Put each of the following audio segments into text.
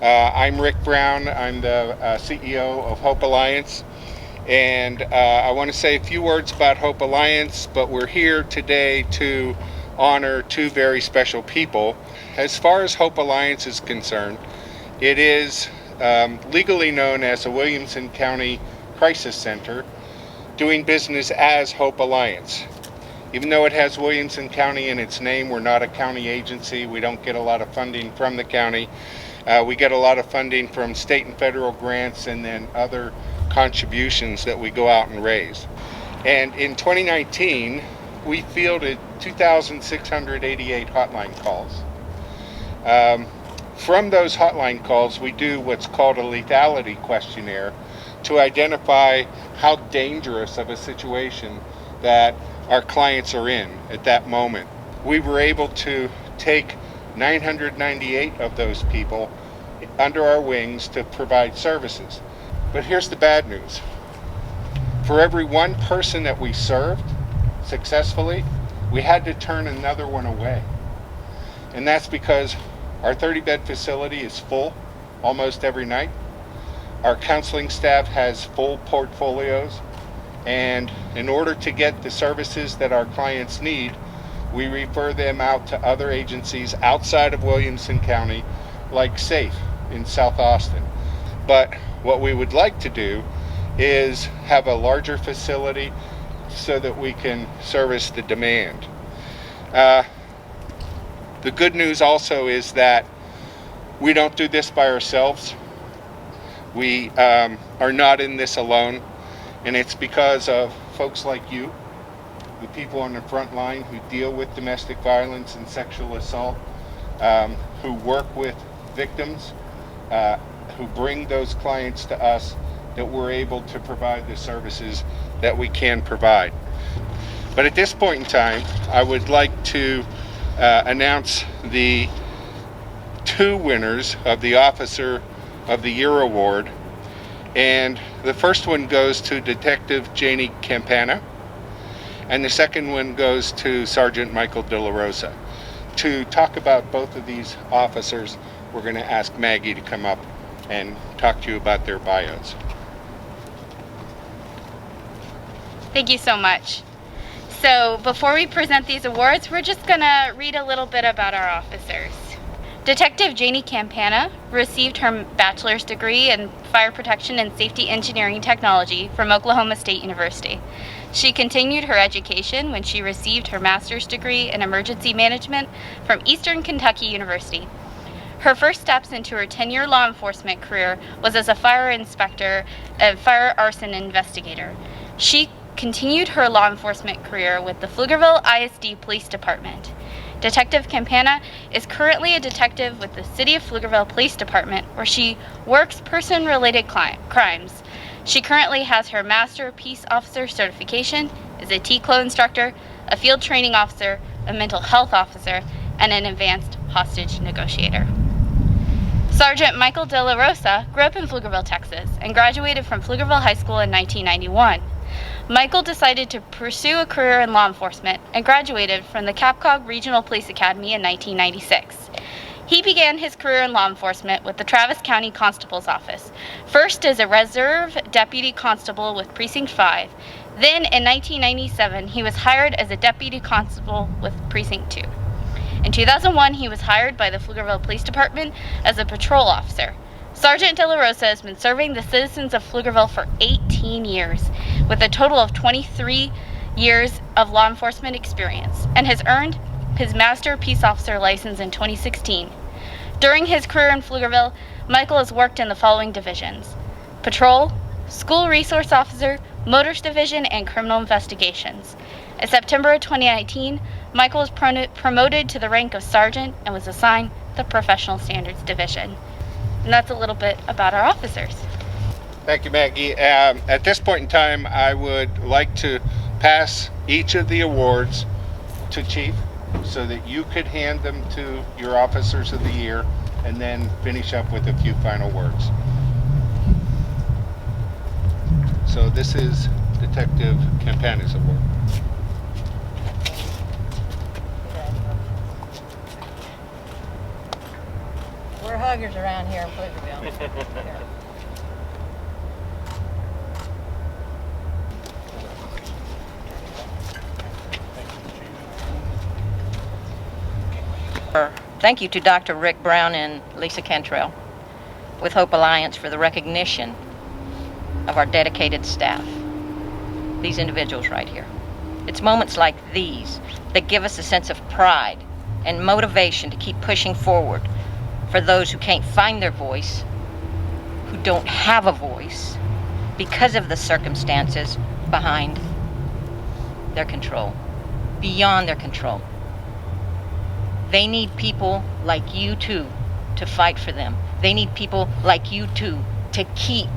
I'm Rick Brown. I'm the CEO of Hope Alliance, and I want to say a few words about Hope Alliance, but we're here today to honor two very special people. As far as Hope Alliance is concerned, it is legally known as the Williamson County Crisis Center, doing business as Hope Alliance. Even though it has Williamson County in its name, we're not a county agency. We don't get a lot of funding from the county. We get a lot of funding from state and federal grants and then other contributions that we go out and raise. And in 2019, we fielded 2,688 hotline calls. From those hotline calls, we do what's called a lethality questionnaire to identify how dangerous of a situation that our clients are in at that moment. We were able to take 998 of those people under our wings to provide services. But here's the bad news. For every one person that we served successfully, we had to turn another one away. And that's because our 30-bed facility is full almost every night. Our counseling staff has full portfolios. And in order to get the services that our clients need, we refer them out to other agencies outside of Williamson County, like SAFE in South Austin. But what we would like to do is have a larger facility so that we can service the demand. The good news also is that we don't do this by ourselves. We are not in this alone. And it's because of folks like you, the people on the front line who deal with domestic violence and sexual assault, who work with victims, who bring those clients to us, that we're able to provide the services that we can provide. But at this point in time, I would like to announce the two winners of the Officer of the Year Award. And the first one goes to Detective Janie Campana, and the second one goes to Sergeant Michael De La Rosa. To talk about both of these officers, we're going to ask Maggie to come up and talk to you about their bios. Thank you so much. So before we present these awards, we're just going to read a little bit about our officers. Detective Janie Campana received her bachelor's degree in fire protection and safety engineering technology from Oklahoma State University. She continued her education when she received her master's degree in emergency management from Eastern Kentucky University. Her first steps into her 10-year law enforcement career was as a fire inspector and fire arson investigator. She continued her law enforcement career with the Pflugerville ISD Police Department. Detective Campana is currently a detective with the City of Pflugerville Police Department, where she works person-related crimes. She currently has her Master Peace Officer certification, is a TCLO instructor, a field training officer, a mental health officer, and an advanced hostage negotiator. Sergeant Michael De La Rosa grew up in Pflugerville, Texas, and graduated from Pflugerville High School in 1991. Michael decided to pursue a career in law enforcement and graduated from the Capcog Regional Police Academy in 1996. He began his career in law enforcement with the Travis County Constable's Office, first as a reserve deputy constable with Precinct 5. Then in 1997, he was hired as a deputy constable with Precinct 2. In 2001, he was hired by the Pflugerville Police Department as a patrol officer. Sergeant De La Rosa has been serving the citizens of Pflugerville for 18 years, with a total of 23 years of law enforcement experience, and has earned his Master Peace Officer license in 2016. During his career in Pflugerville, Michael has worked in the following divisions: Patrol, School Resource Officer, Motors Division, and Criminal Investigations. In September of 2019, Michael was promoted to the rank of Sergeant and was assigned the Professional Standards Division. And that's a little bit about our officers. Thank you, Maggie. At this point in time, I would like to pass each of the awards to Chief so that you could hand them to your Officers of the Year and then finish up with a few final words. So this is Detective Campana's award. We're huggers around here in Pflugerville. Thank you to Dr. Rick Brown and Lisa Cantrell with Hope Alliance for the recognition of our dedicated staff, these individuals right here. It's moments like these that give us a sense of pride and motivation to keep pushing forward for those who can't find their voice, who don't have a voice because of the circumstances behind their control, beyond their control. They need people like you two to fight for them. They need people like you two to keep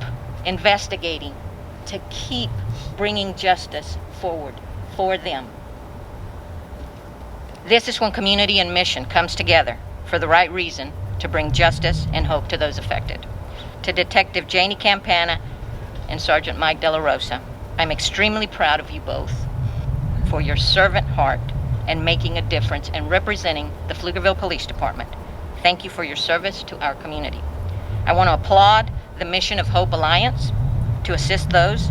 investigating, to keep bringing justice forward for them. This is when community and mission comes together for the right reason to bring justice and hope to those affected. To Detective Janie Campana and Sergeant Mike De La Rosa, I'm extremely proud of you both for your servant heart and making a difference and representing the Pflugerville Police Department. Thank you for your service to our community. I want to applaud the mission of Hope Alliance to assist those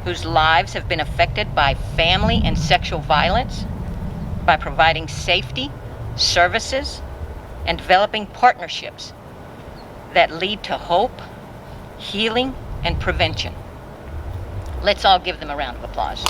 whose lives have been affected by family and sexual violence by providing safety, services, and developing partnerships that lead to hope, healing, and prevention. Let's all give them a round of applause.